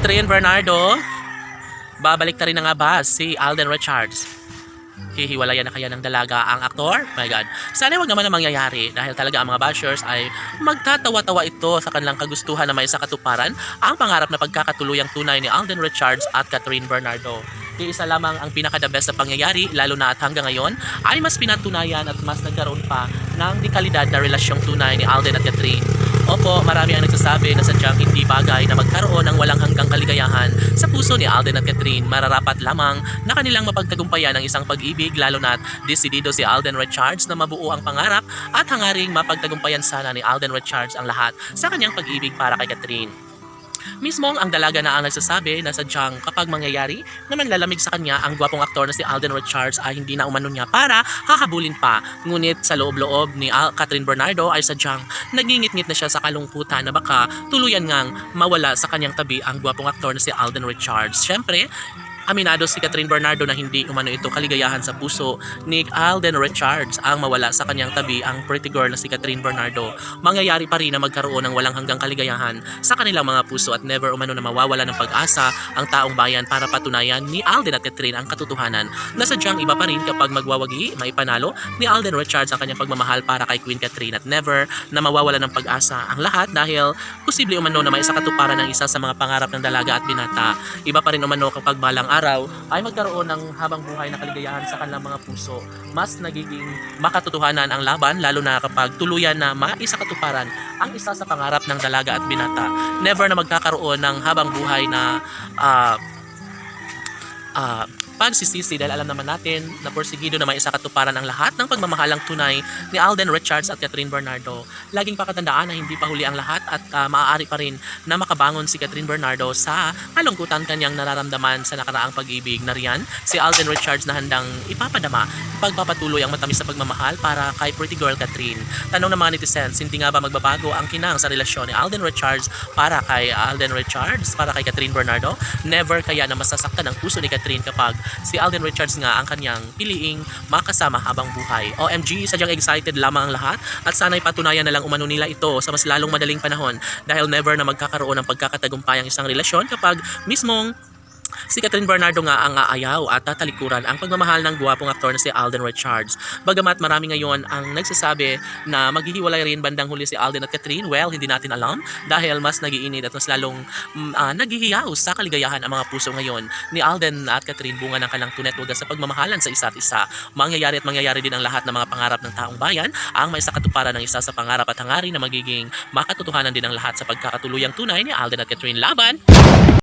Catherine Bernardo, babalik na rin na nga ba si Alden Richards? Hihiwalayan na kaya ng dalaga ang aktor? My God. Sana wag naman na mangyayari dahil talaga ang mga bashers ay magtatawa-tawa ito sa kanilang kagustuhan na may sa katuparan ang pangarap na pagkakatuluyang tunay ni Alden Richards at Catherine Bernardo. Iisa lamang ang pinaka-the best na pangyayari lalo na at hanggang ngayon ay mas pinatunayan at mas nagkaroon pa ng dekalidad na relasyong tunay ni Alden at Catherine. Opo, marami ang nagsasabi na sadyang hindi bagay na magkaroon ng walang hanggang kaligayahan sa puso ni Alden at Catherine. Mararapat lamang na kanilang mapagtagumpayan ang isang pag-ibig lalo na't desidido si Alden Richards na mabuo ang pangarap at hangaring mapagtagumpayan sana ni Alden Richards ang lahat sa kanyang pag-ibig para kay Catherine. Mismong ang dalaga na ang nagsasabi na sadyang kapag mangyayari na manlalamig sa kanya ang gwapong aktor na si Alden Richards ay hindi na umano niya para hahabulin pa. Ngunit sa loob-loob ni Catherine Bernardo ay sadyang nagingit-ngit na siya sa kalungkutan na baka tuluyan ngang mawala sa kanyang tabi ang gwapong aktor na si Alden Richards. Siyempre, aminado si Catherine Bernardo na hindi umano ito kaligayahan sa puso ni Alden Richards ang mawala sa kanyang tabi ang pretty girl na si Catherine Bernardo. Mangyayari pa rin na magkaroon ng walang hanggang kaligayahan sa kanilang mga puso at never umano na mawawala ng pag-asa ang taong bayan para patunayan ni Alden at Catherine ang katotohanan na sadyang iba pa rin kapag magwawagi, maipanalo ni Alden Richards ang kanyang pagmamahal para kay Queen Catherine at never na mawawala ng pag-asa ang lahat dahil posible umano na may sa katuparan ng isa sa mga pangarap ng dalaga at binata. Iba pa rin umano kapag balang araw ay magkaroon ng habang buhay na kaligayahan sa kanilang mga puso. Mas nagiging makatotohanan ang laban lalo na kapag tuluyan na maisakatuparan ang isa sa pangarap ng dalaga at binata. Never na magkakaroon ng habang buhay na pagsisisi dahil alam naman natin na porsigido na may isa katuparan ang lahat ng pagmamahalang tunay ni Alden Richards at Catherine Bernardo. Laging pakatandaan na hindi pa huli ang lahat at maaari pa rin na makabangon si Catherine Bernardo sa kalungkutan kanyang nararamdaman sa nakaraang pag-ibig na riyan si Alden Richards na handang ipapadama, pagpapatuloy ang matamis na pagmamahal para kay pretty girl Catherine. Tanong ng mga netizens, hindi nga ba magbabago ang kinang sa relasyon ni Alden Richards para kay Catherine Bernardo? Never kaya na masasaktan ang puso ni Catherine kapag si Alden Richards nga ang kanyang piliing makasama habang buhay. OMG, sadyang excited lamang ang lahat at sana'y patunayan na lang umano nila ito sa mas lalong madaling panahon dahil never na magkakaroon ng pagkakatagumpay ang isang relasyon kapag mismong si Catherine Bernardo nga ang aayaw at tatalikuran ang pagmamahal ng guwapong aktor na si Alden Richards. Bagamat marami ngayon ang nagsasabi na maghihiwalay rin bandang huli si Alden at Catherine, well, hindi natin alam dahil mas nagiinit at mas lalong naghihiyaw sa kaligayahan ang mga puso ngayon ni Alden at Catherine bunga ng kanilang tunetwaga sa pagmamahalan sa isa't isa. Mangyayari din ang lahat ng mga pangarap ng taong bayan ang may sakatuparan ng isa sa pangarap at hangarin na magiging makatotohanan din ang lahat sa pagkakatuluyang tunay ni Alden at Catherine. Laban!